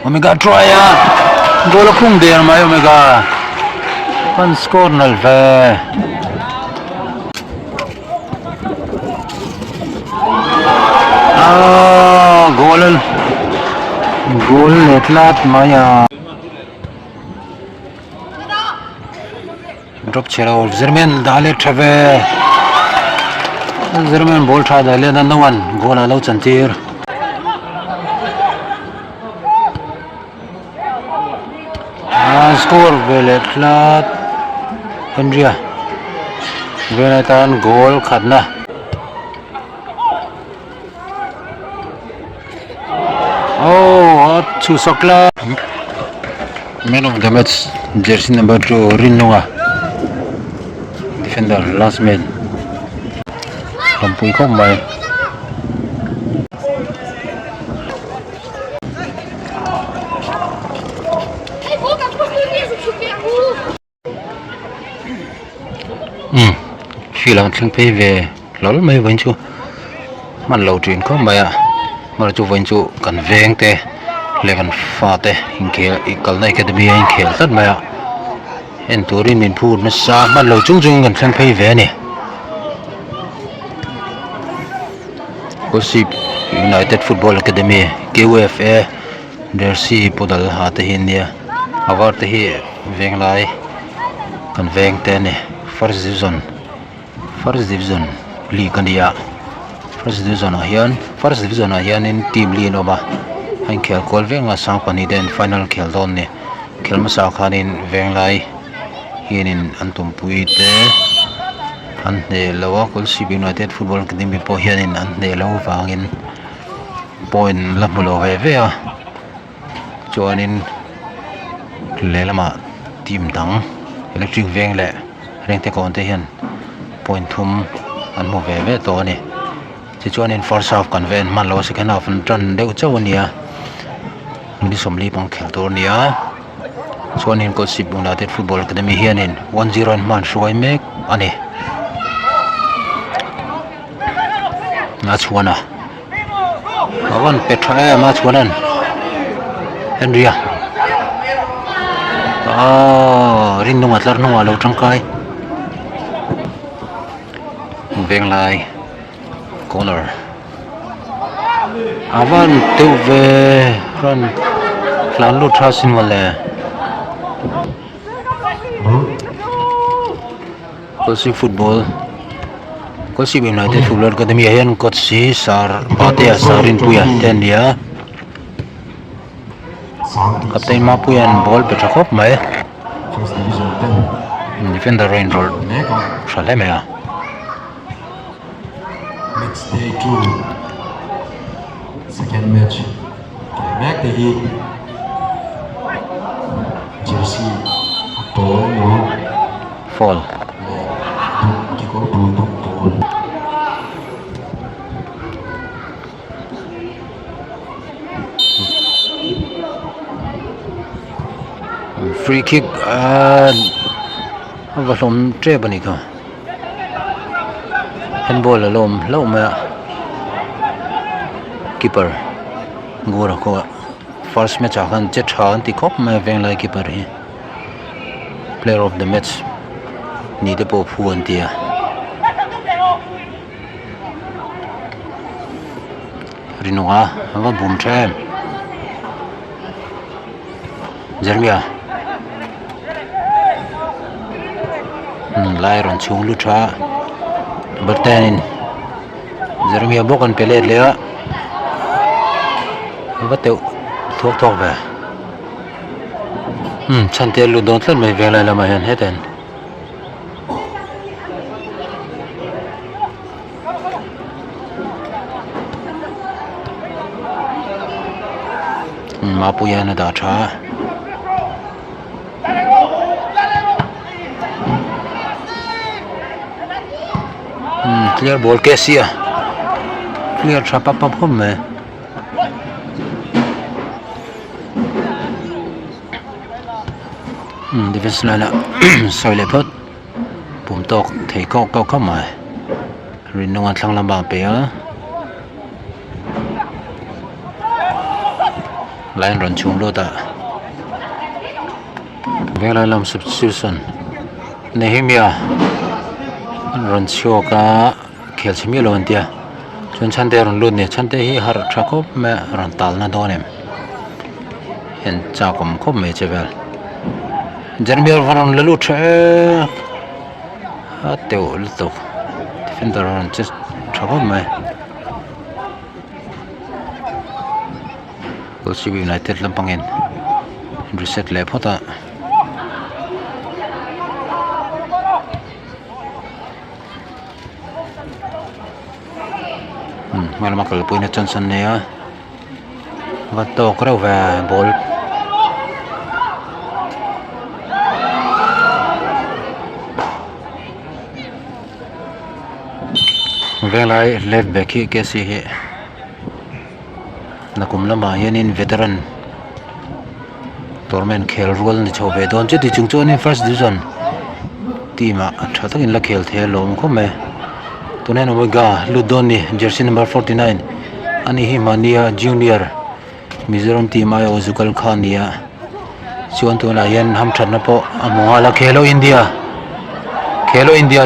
Omega try ya. Goal khung der mai Omega. Pan score nal ve. Goal letlat maya. Drop chera Zerman dale thave. Zerman ball tha dale dan no one goal alo chantir. Score veletlat Henrya. Venatan goal khelhna. Chu Sokla. Man of the match, jersey number 2, Rinnoa. Defender, last man. Kampui không mày. Khi làm thằng phe về lol mấy vấn chú, mà lâu chuyện không mày à, mà chú vấn chú cần Veng te. 11 fate inkhel kalna academy inkhel tất mày en turin min phun nó sa mà lâu chung chung gần sang phay về nè Kolasib United Football Academy KUFC jersey podal hnehin nè avar te hi Venglai kan Veng te nè first division league ania first division hian in team li no ba anh khel kol venga sang pani den final khel don ne khelma sa khanin Venglai hianin antum pui te an ne lawa Kolasib United Football Academy po hianin an ne lo wangin point la mulo ve a chuanin lelama team dang electric Veng le Rengtekawn te hian point thum an mo ve to ni chuanin first half kan ven man lo second half an tran deuh chawnia Mini somli pang khel tur nia chuanin Kolasib United Football Academy hianin 1-0 man hruai mek ani match one awan petra match one Henrya rin nung atlar nung alo tangkai Venglai corner avan tuve run lan lu trasin wale Kolasib United Football Academy hian coach si sar patea sarin puya ten dia kapten ma puyan ball petrakhop mai defender rain roll shalemea Next day 2 second match back the heat jersey fall free kick valom tre bani ka handball alom lo ma keeper gora ko first match akan jet han ti khop ma Venglai keeper hi player of the match ni de po phuan tia rinoa ava bum tram Jermia lai ron chung lu tha bertanin Jermia bokan pelet le ava teu thok ve chantel lu don tlan mai Venglai lama hian heten mapuya na da tha clear ball kesia clear trap up home me defense line soi le phot pum tok thei ko mai rin nong thlang lamba pe a line run chung lo ta Venglai lam substitution Nehemia run show ka khel chimi lo antia chun chante run lu ne chante hi har thakop me ran tal na donem hen cha kom khop me chevel Jeremiah varon lalu the ateu lutok defender run just thakop me Kolasib United lampangin reset le phota malam akal punya Johnson ne ya vato krau va ball Venglai left back hi kesi hi nakum lama hianin veteran tournament khel role ni chobe don che ti chungchon in first division team a thathakin la khel the lom khome tunen omega ludoni jersey number 49 Anni himania junior Mizoram team ay ozukal khania chuan tu la hian ham thatna po amonga la khelo India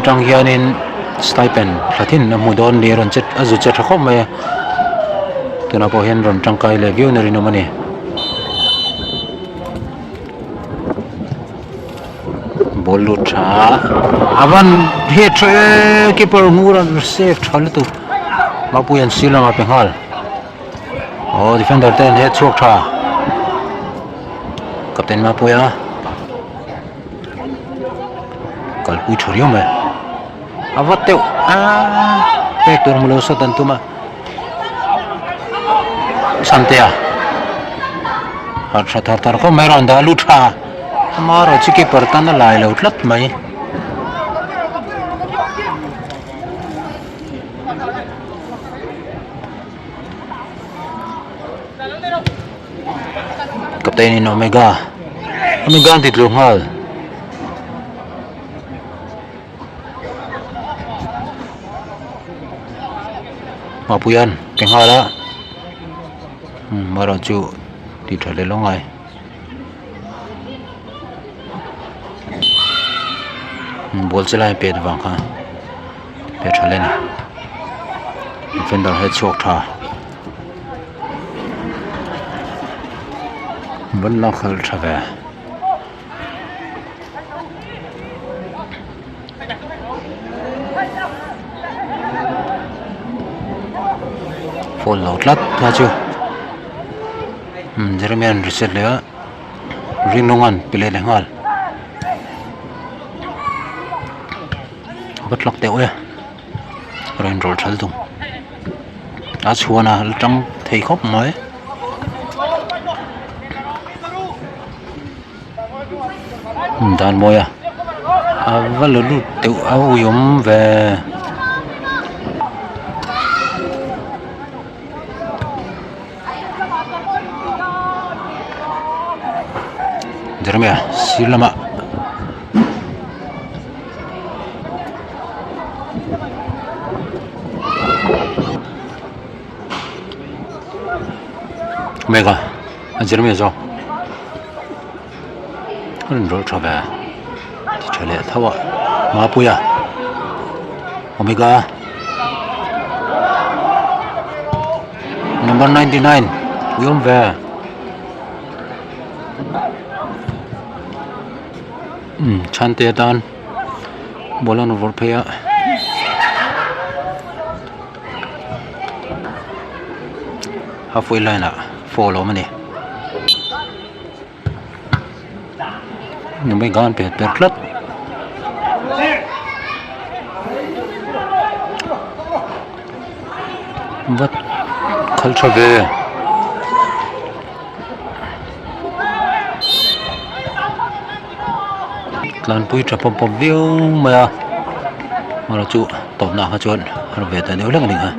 tang hianin stipend thathin amudon ni ron chet azu chet khom me tuna po hian ron tangkai le view na rino mani bolu tha avan he tre keeper mura save thal tu mapuyan sila ma penghal oh defender ten he chok tha captain mapuya kalpui thoriyo me avateu pektor mulo satan tuma santea har thar ko meron da lutha maro chiki pertan lai lo tlat mai captain in omega titlo ngal mapuyan kenghala maro chu ti thale longai bol chelai pet wang kha pet thale ni defender he chok tha ban la khal thave full out lat tha chu Jeremiah reset le rinongan pile le ngal batlok te oya rain roll thal tung a chuana tang thei khop mai dan moya avalu te au yom ve Jeremiah silama Omega Jeremiah zo ro trabe ti chale thawa mapuya Omega number 99 yom ve chante dan bolon vorpeya halfway line follow mani nhưng mấy con biệt biệt lắm vất culture về lan pui trap pom view mà là chú tổn nào hết chuyện rồi về tới nếu là cái hả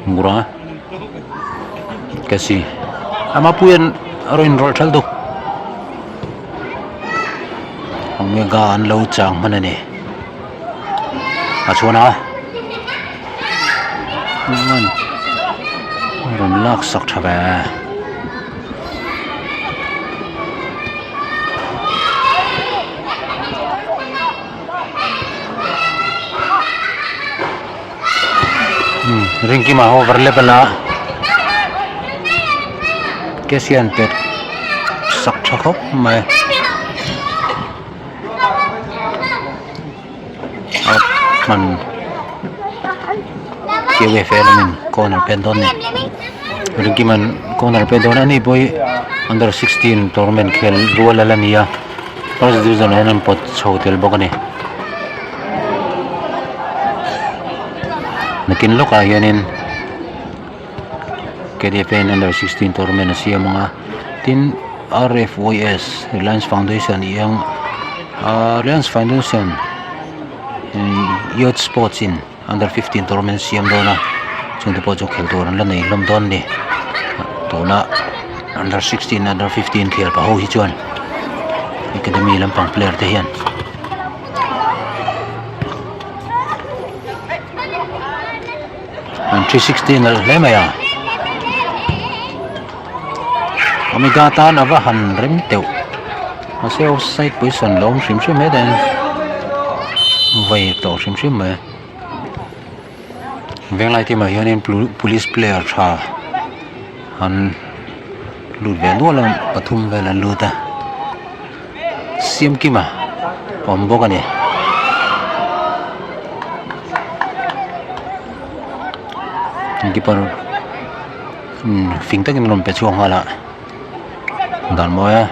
murah kasi ama puyan aroin rol thal du Omega an lo chang manani chua na man ron lak sak tha ba ringki ma over level na kesian pet sak tha khop mai man KUFC min corner pendon ni ringki man corner pendon ani boy under 16 tournament khel rual alania first division an pot chhotel bokani nakin loka hianin KDF under 16 tournament asia mga tin RFOS Reliance Foundation yang Reliance Foundation youth sports in under 15 tournament siam dona chung te po chu khel tur an la nei lom don ni tuna under 16 under 15 khel pa ho hi chuan academy lampang player te hian an 316 al lemaya omega tan ava han rem teu ase offside position lom shim shim meden vai to shim shim me Venglai team hianin police player tha han lut ve nualam pathum velan luta siam kima pom bokani keeper fing takin rom pe chuang hala dan moya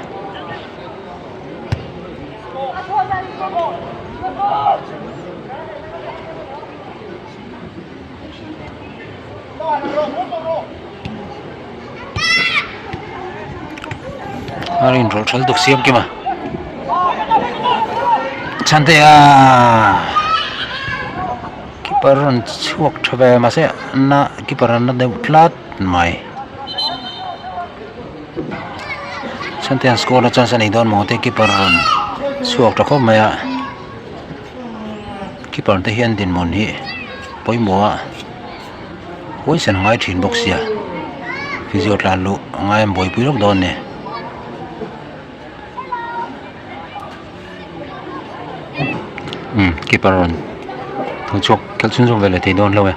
arin rol chal duk siam kima chante ya keeper ron chuak thabe ma se na keeper na de plat mai chante an score na chance ani don mo te keeper ron chuak ta khom maya keeper te hian din mon hi poimwa hoi sen ngai thin box ya physio tlan lu ngai boi pui lok don ne keeper ron thong chok khel chun jong vele te don lo ya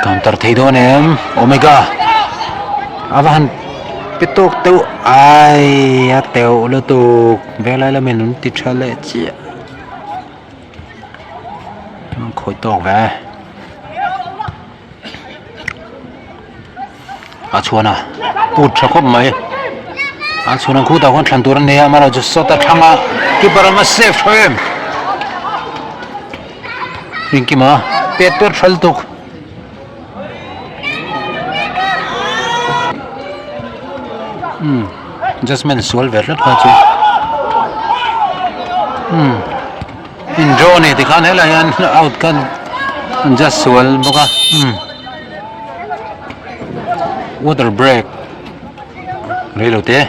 counter thei don em omega avan pitok teu ai ya teu lo tu velai la men ti thale chi khoi tok ve a chuana put thakop mai a chuana khu ta kon thlan tur ne amara ju sota thanga keeper ma save hem ringki ma peter thaltuk just men sol ver lat chu in drone ti khan hela yan out kan just sol boka water break relote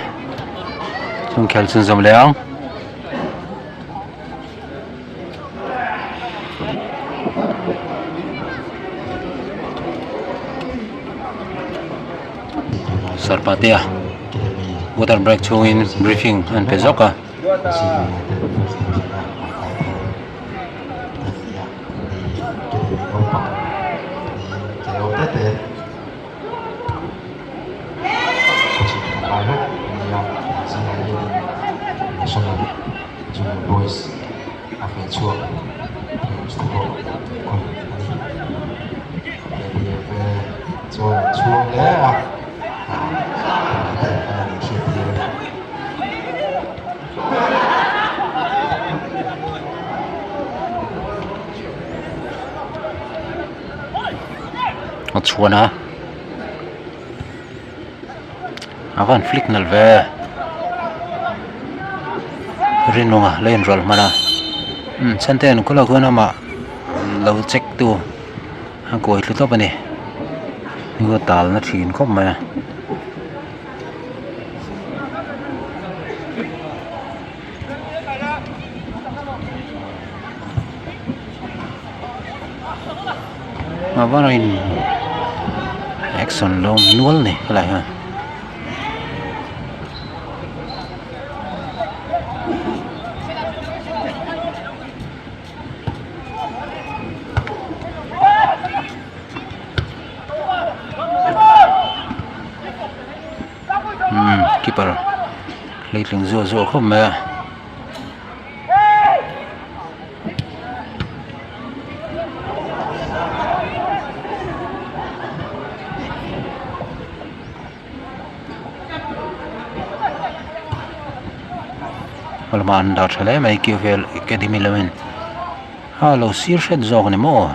chung khel chun zom leang sarpatia water break chung in briefing and pezoka chuana avan flick nal ve rinunga len rol mana chanten kula khona ma lo check tu ha koi thlu to pani Ngựa tال nó chín khóc mà vẫn in action lom nuol này lại ha keeper lấy lưng rùa không mà Malman dar chale mai KUFC Academy lemen halo sir shed zog ne mo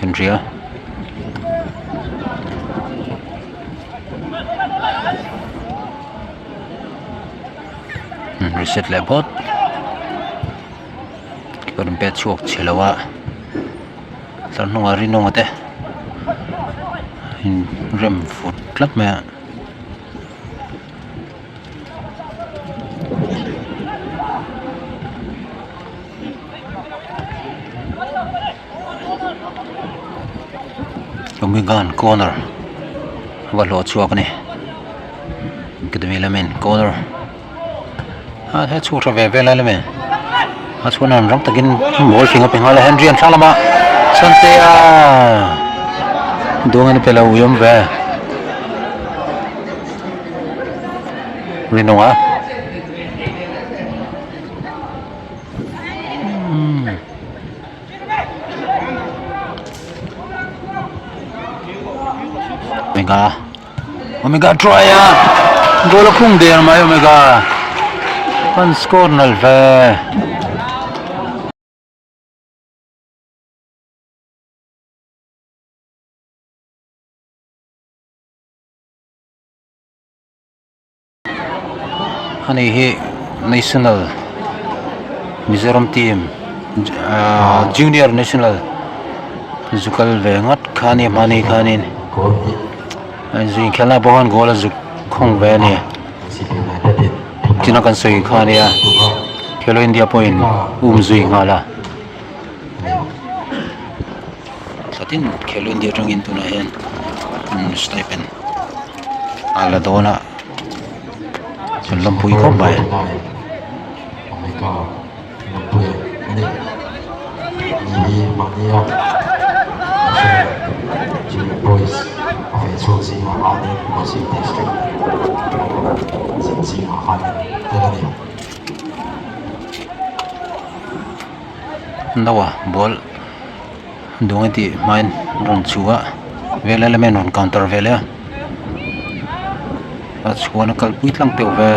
Henry reset lebot kibar bet chuak chelawa tlan nunga ri nunga te in rem foot tlat me Omegan corner valo chuak ni Academy lemen corner he chu tra ve la lemen ha chu nan Rengtekawn-in ball finga pengala Henry an thalama santea dongan pela uyom ve rinonga Omega try goal khung der mai Omega pan score nal ve Anni hi national Mizoram team junior national zukal ve ngat khani mani khanin zui khelhna bohan goal zuk khong ve ni china kan soi khania khelo India point zui ngala satin khelo India tangin tuna hian stipend ala dona lampui khop bai boys of Rengtekawn-in Anni Kolasib district nawa ball dongai ti main ron chuwa vela lemen ron counter vela chuana kal pui tlang teu ve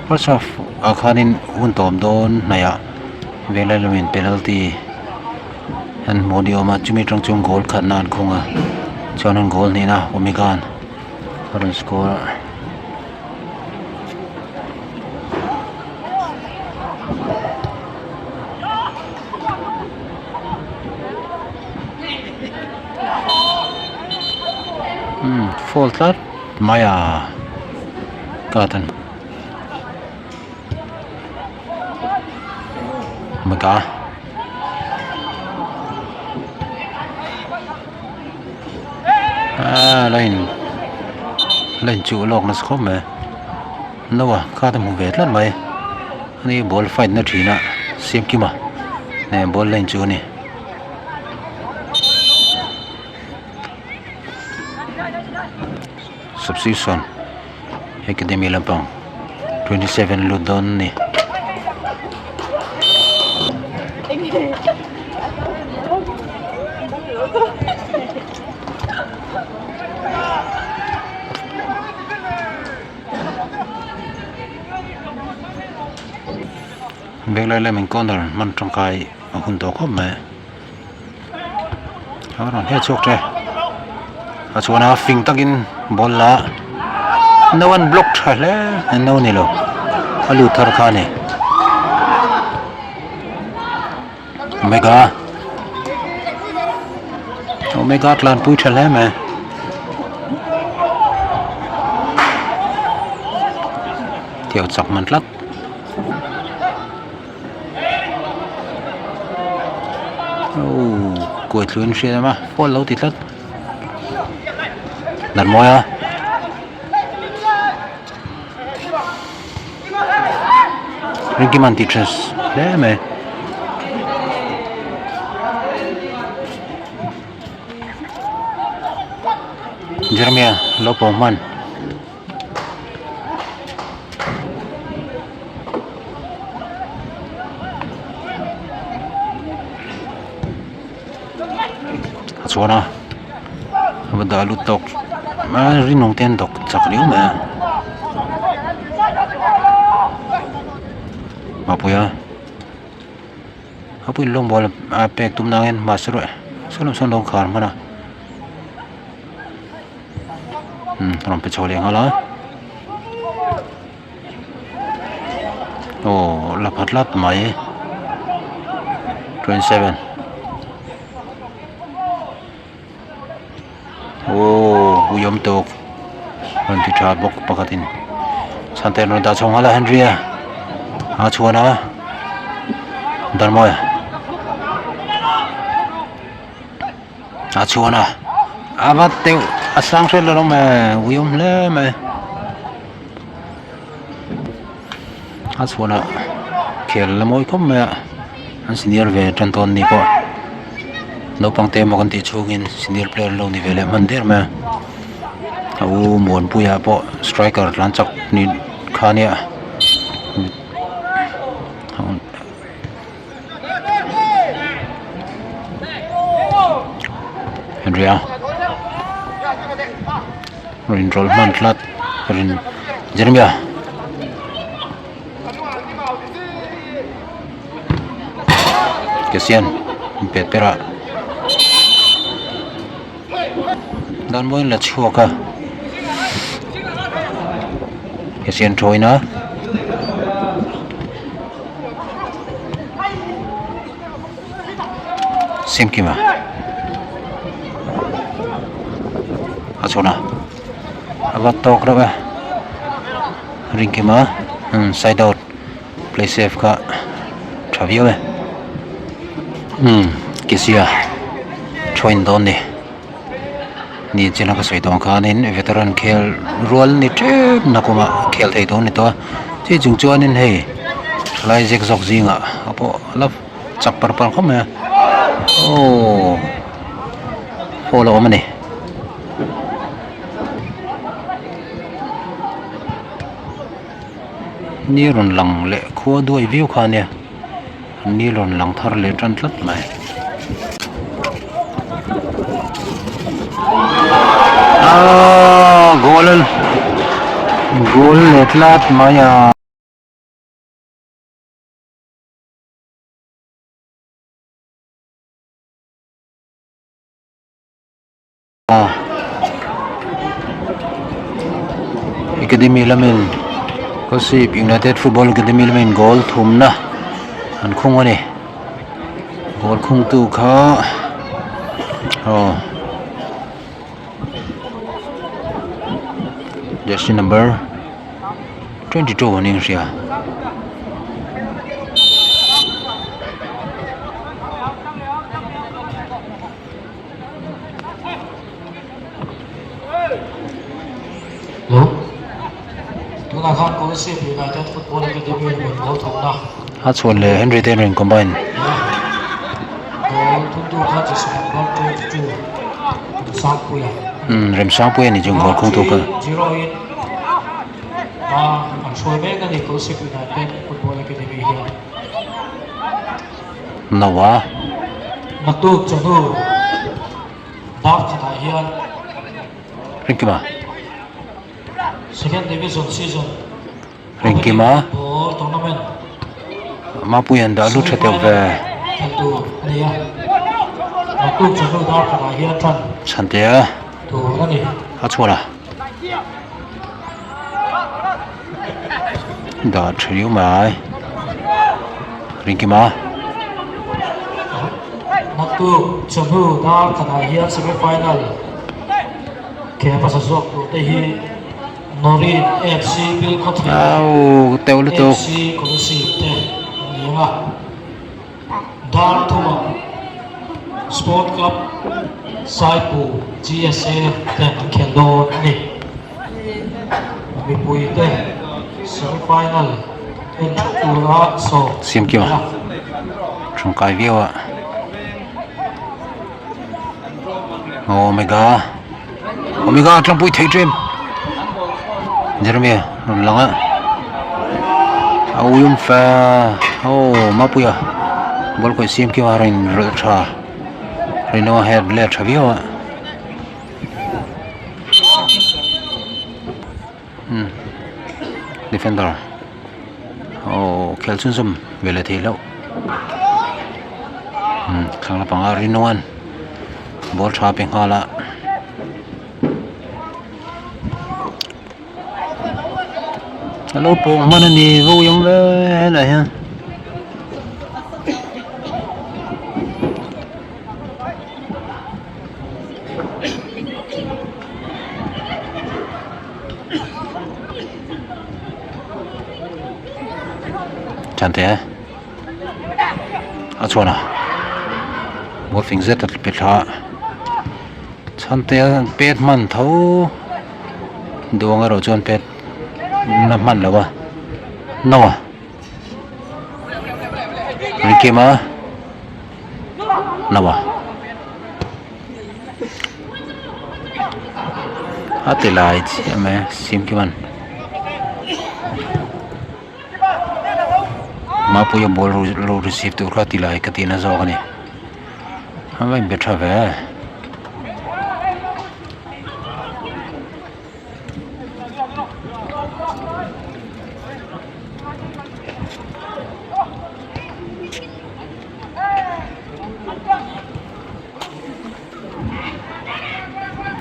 first half akhanin un tom don naya vela lemen penalty and modioma chumi tangchung goal khatnan khonga chonan goal ni na Omegan run score fault lat maya katan Omega line chu lok na khom me nawa kha ta mu vet lan mai ani ball fight na thina sim ki ma ne ball line chu ni substitution Academy lampang 27 ludon ni Venglai lemen corner man trong kai hun to khop me ha ron he chok tre chuana fing takin ball la no one blocked hle no ni lo alu thar khane Omega tlan pui thale me theo chak man tlat quay thuyền xe mà phô lâu thì tlat đặt môi à Rengtekawn-in teachers đấy mày Jeremia lopo man chuana bada lu tok ma rinong ten tok chak liu ma mapuya apui long bol a pek tum nangen masro solom son long khar mana rom pe chole ngala la phatlat mai 27 uyom tok ranti tha bok pakatin santer no da chong hala Henrya a chuana darmoy a chuana abat teu asang sel lo me uyom le me a chuana khel la moi khom me an senior ve Rengtekawn-in ni ko no pangte mo kan ti chungin senior player lo ni vele mandir ma au mon puya po striker lanchak ni khania Henrya rin roll man tlat rin Jeremia kesian pera dan boy la chuaka kesian troina simkima achona abatok raga ringkima side out play safe ka thavio kisia join don ni chena ka soi dong khanin veteran khel rol ni trep nakuma khel thei don ni to che chung chuan in hei lai jek jok jinga apo lap chap par par khom ya follow mani ni ron lang le khuwa duai view khania ni ron lang thar le tran tlat mai goal le tlat maya Academy lamin Kolasib United Football Academy lamin goal thumna an khung ani goal khung tu kha jersey number 22 ani ria Kolasib United Football Academy with goal thumna Hatchwell Henry Tenring combine goal thum tu kha just number 22 Sampuya rem Sampuya ni jung goal khung tu ka 0 in an shoi me ngani Kolasib United Football Academy here nawa naktu chanu dap khana hian Rengtekawn second division season Rengtekawn tournament mapuyan da lu thateu ve tu nia naktu chanu dap khana hian than chantea tu Anni. Achora. Da triu mai. Ringkima. Natu Chanu da kana hian semi final. Ke pasasok tu tehi Norin FC Bil Kotri. Au teu lu tu. FC Kolasib te. Niya. Dar Tuma. Sport Club Saipu GSA te khelhnaah. Mipui te semi final. En tura so. Sim kima. Trong kai viu ạ. Omega trong bụi thấy trên Jeremy lăng á Auyum fa mapuya bol ko sim ki warin rcha reno head le chavio defender khelhsun sum vele thelo khangla panga rinoan bol tha peng hala alo po mana ni vô yung le này ha chante achona một phình rất là biệt lạ chante pet man thâu duang aro chon pet năm man lawa nawa rikima nawa atelai ame sim kiman mapu ya bol ro receive tu kha tilai katina zawani hamai betha ve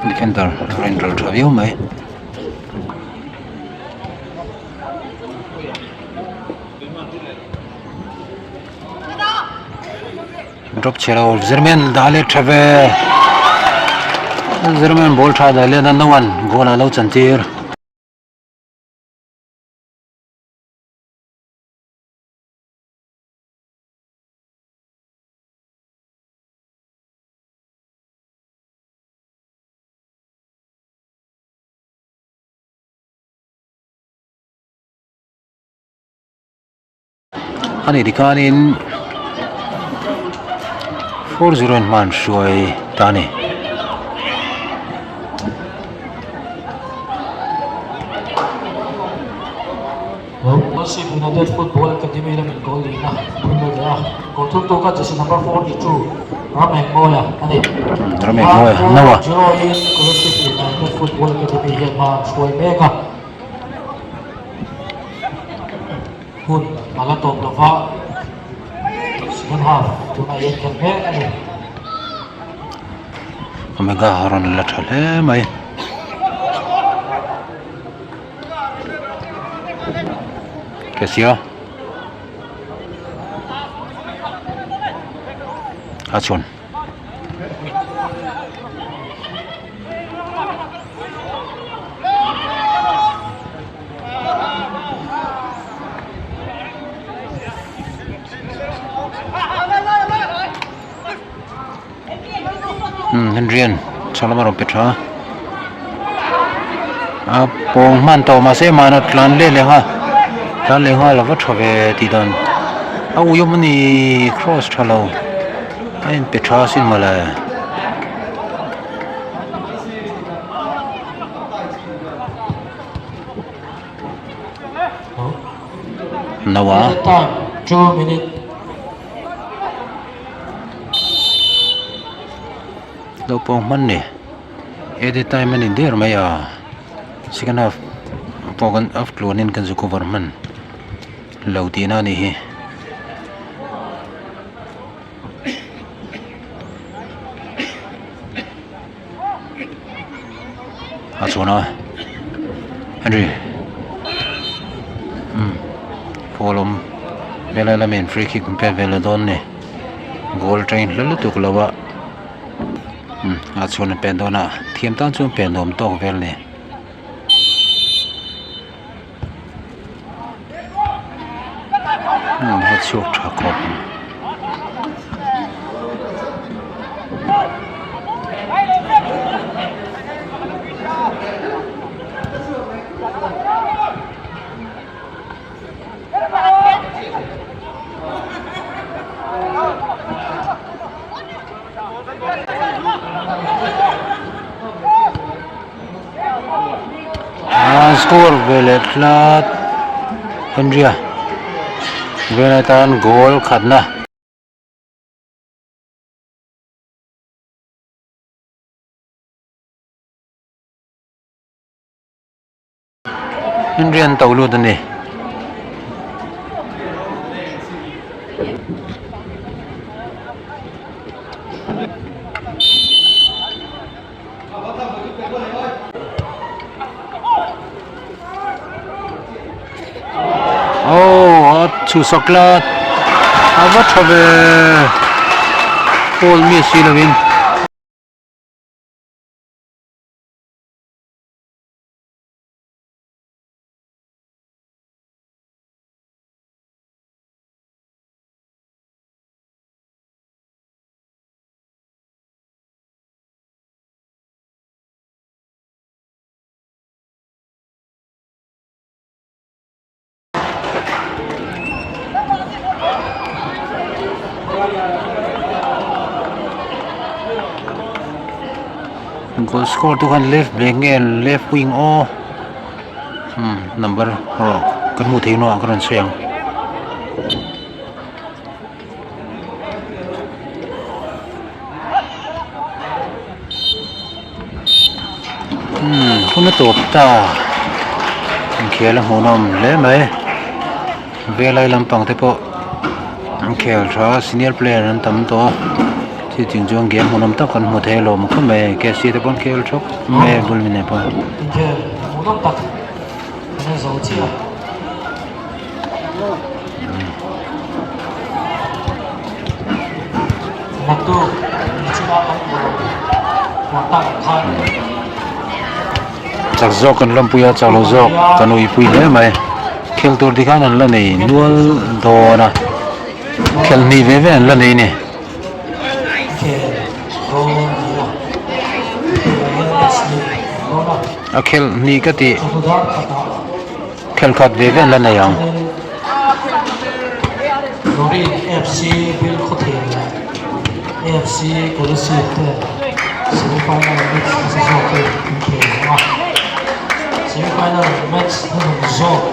defender rental review mai drop chero Zerman dale thave Zerman ball tha dale na one goal alo chantir Anni dikanin 4-0 man shuai tani Kolasib United Football Academy la min goal na puno da goal to ka jersey number 42 hram moya ani hram moya nawa join Kolasib United Football Academy hian ma shuai meka hun ala top lova second half to na yen khelhnaah ani omega haron la thale mai Kesio Achon Henrien Salamaro Petra Apong man to ma se manat lan le ha lan le ha la va thave ti dan au yomani cross thalo ain Petra sin mala nawa 2 minutes do pong man ne edit time man in there maya second half pogan of clonin kan zuko varman lautina ni hi chuna Henry polom vela la main free kick pe vela don ne goal train lalu tuk lawa a chuna pen dona thiam tan chu pen dom tok vel ne het chuk tha khop score vele flat Henry Rengtekawn goal khelhna Henry an tawlu dani chu soklat awa thabe pol mi silawin goal score tu kan left back and left wing number kan mu thei no kan siang kuna top ta khel honom le mai velai lampang te po khel tha senior player an tam to si ting jong game honom ta kan mu thei lo mu khame ke si te pon khel thok me bul mine pa inkhel honom tak ne zo chia matu chima ko tak khan chak zo kan lampuya chalo zo kan ui pui le mai khel tur dikhan an la nei nual do na khel ni ve ve an la nei ne a khel ni ka ti khel khat ve ve an la nei ang Rengtekawn FC bil khothen FC Kolasib semi-final match sa soccer inkhel semi-final match ng zone